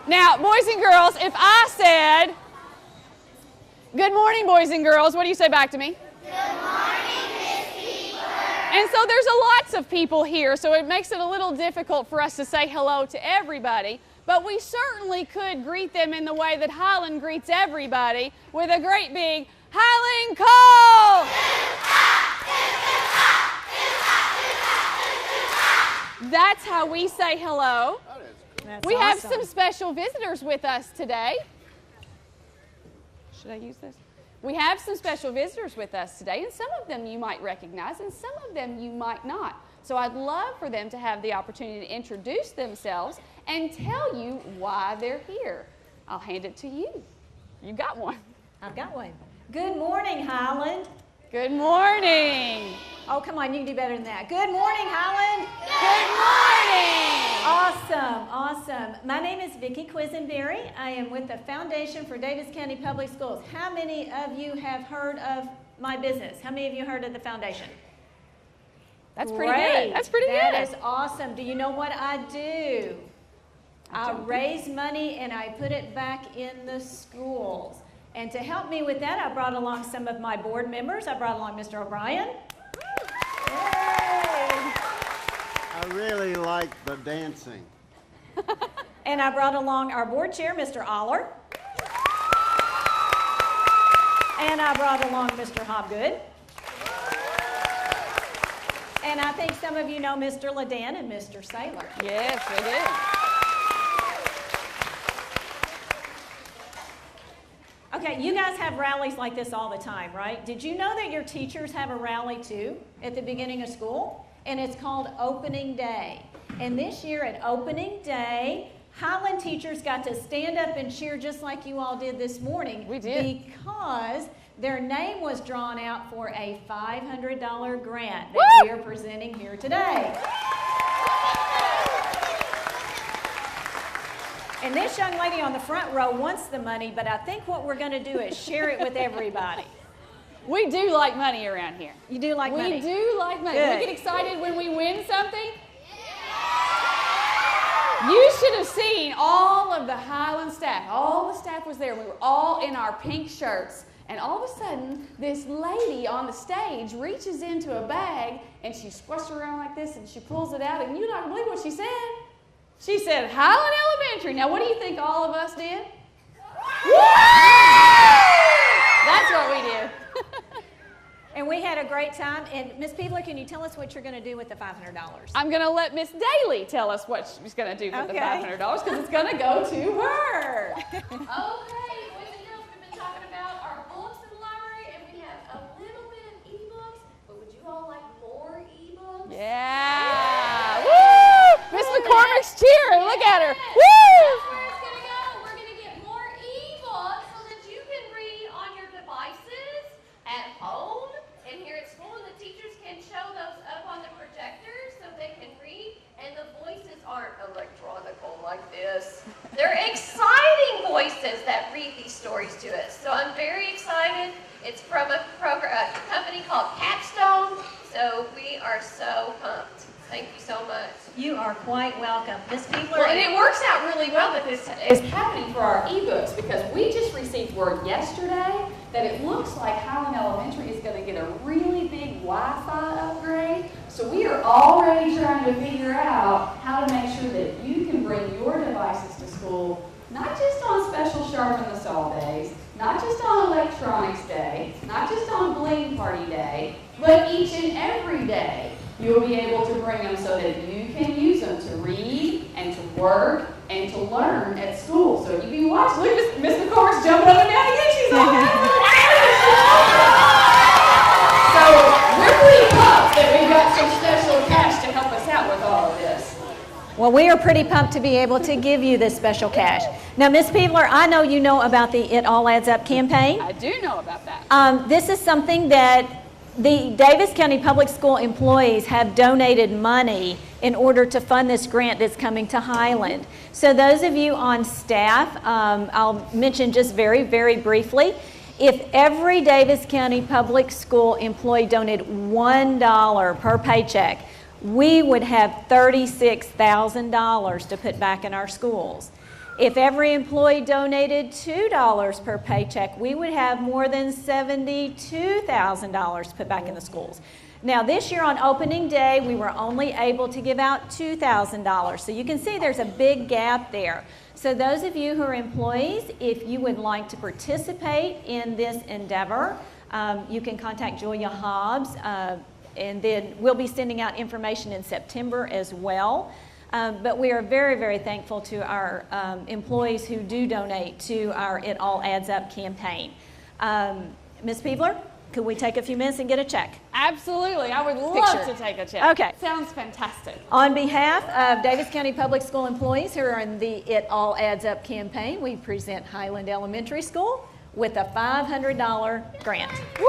Now, boys and girls, if I said, good morning, boys and girls, what do you say back to me? Good morning, Miss Keeper. And so there's lots of people here, so it makes it a little difficult for us to say hello to everybody, but we certainly could greet them in the way that Highland greets everybody, with a great big Highland call! That's how we say hello. We have some special visitors with us today. Should I use this? We have some special visitors with us today, and some of them you might recognize, and some of them you might not. So I'd love for them to have the opportunity to introduce themselves and tell you why they're here. I'll hand it to you. You got one. I've got one. Good morning, Highland. Good morning. Oh, come on, you can do better than that. Good morning, Highland. Good morning. Awesome, awesome. My name is Vicki Quisenberry. I am with the Foundation for Davis County Public Schools. How many of you have heard of my business? How many of you heard of the foundation? That's pretty good. That's pretty good. That is awesome. Do you know what I do? I raise money and I put it back in the schools. And to help me with that, I brought along some of my board members. I brought along Mr. O'Brien. I really like the dancing. And I brought along our board chair, Mr. Aller. And I brought along Mr. Hobgood. And I think some of you know Mr. Ledan and Mr. Saylor. Yes, we do. Okay, you guys have rallies like this all the time, right? Did you know that your teachers have a rally too at the beginning of school? And it's called Opening Day. And this year at Opening Day, Highland teachers got to stand up and cheer just like you all did this morning. We did. Because their name was drawn out for a $500 grant that we are presenting here today. And this young lady on the front row wants the money, but I think what we're going to do is share it with everybody. We do like money around here. You do like money? We do like money. Good. We get excited when we win something. You should have seen all of the Highland staff. All the staff was there. We were all in our pink shirts. And all of a sudden, this lady on the stage reaches into a bag, and she squishes around like this, and she pulls it out, and you're not going to believe what she said. She said, Highland Elementary. Now, what do you think all of us did? Woo! That's what we did. And we had a great time. And Ms. Peebler, can you tell us what you're going to do with the $500? I'm going to let Miss Daly tell us what she's going to do with the $500 because it's going to go to her. Okay, boys and girls, we've been talking about our books in the library, and we have a little bit of e-books, but would you all like more e-books? Yeah. Woo! Miss McCormick's cheering. Look at her. Woo! That's where it's going to go. We're going to get more e-books so that you can read on your devices at home and here at school, and the teachers can show those up on the projectors so they can read, and the voices aren't electronical like this. They're exciting voices that read these stories to us. So I'm very excited. It's from a company called Capstone, so we are so pumped. Thank you so much. You are quite welcome. Ms. Peebler. Well, and it works out really well that this is happening for our ebooks because we just received word yesterday that it looks like Highland Elementary is going to get a really big Wi-Fi upgrade. So we are already trying to figure out how to make sure that you can bring your devices to school, not just on special Sharpen the Saw days, not just on Electronics Day, not just on Bling Party Day, but each and every day. You'll be able to bring them so that you can use them to read and to work and to learn at school. So you can watch. Look at Miss McCormick's jumping up and down again. She's all So we're pretty pumped that we've got some special cash to help us out with all of this. Well, we are pretty pumped to be able to give you this special cash. Now, Ms. Peebler, I know you know about the It All Adds Up campaign. I do know about that. This is something that the Davis County Public School employees have donated money in order to fund this grant that's coming to Highland. So those of you on staff, I'll mention just very, very briefly, if every Davis County Public School employee donated $1 per paycheck, we would have $36,000 to put back in our schools. If every employee donated $2 per paycheck, we would have more than $72,000 put back in the schools. Now, this year on opening day, we were only able to give out $2,000. So you can see there's a big gap there. So those of you who are employees, if you would like to participate in this endeavor, you can contact Julia Hobbs, and then we'll be sending out information in September as well. But we are very, very thankful to our employees who do donate to our It All Adds Up campaign. Ms. Peebler, could we take a few minutes and get a check? Absolutely. I would love Picture. to take a check. Okay. Sounds fantastic. On behalf of Davis County Public School employees who are in the It All Adds Up campaign, we present Highland Elementary School with a $500 grant. Woo!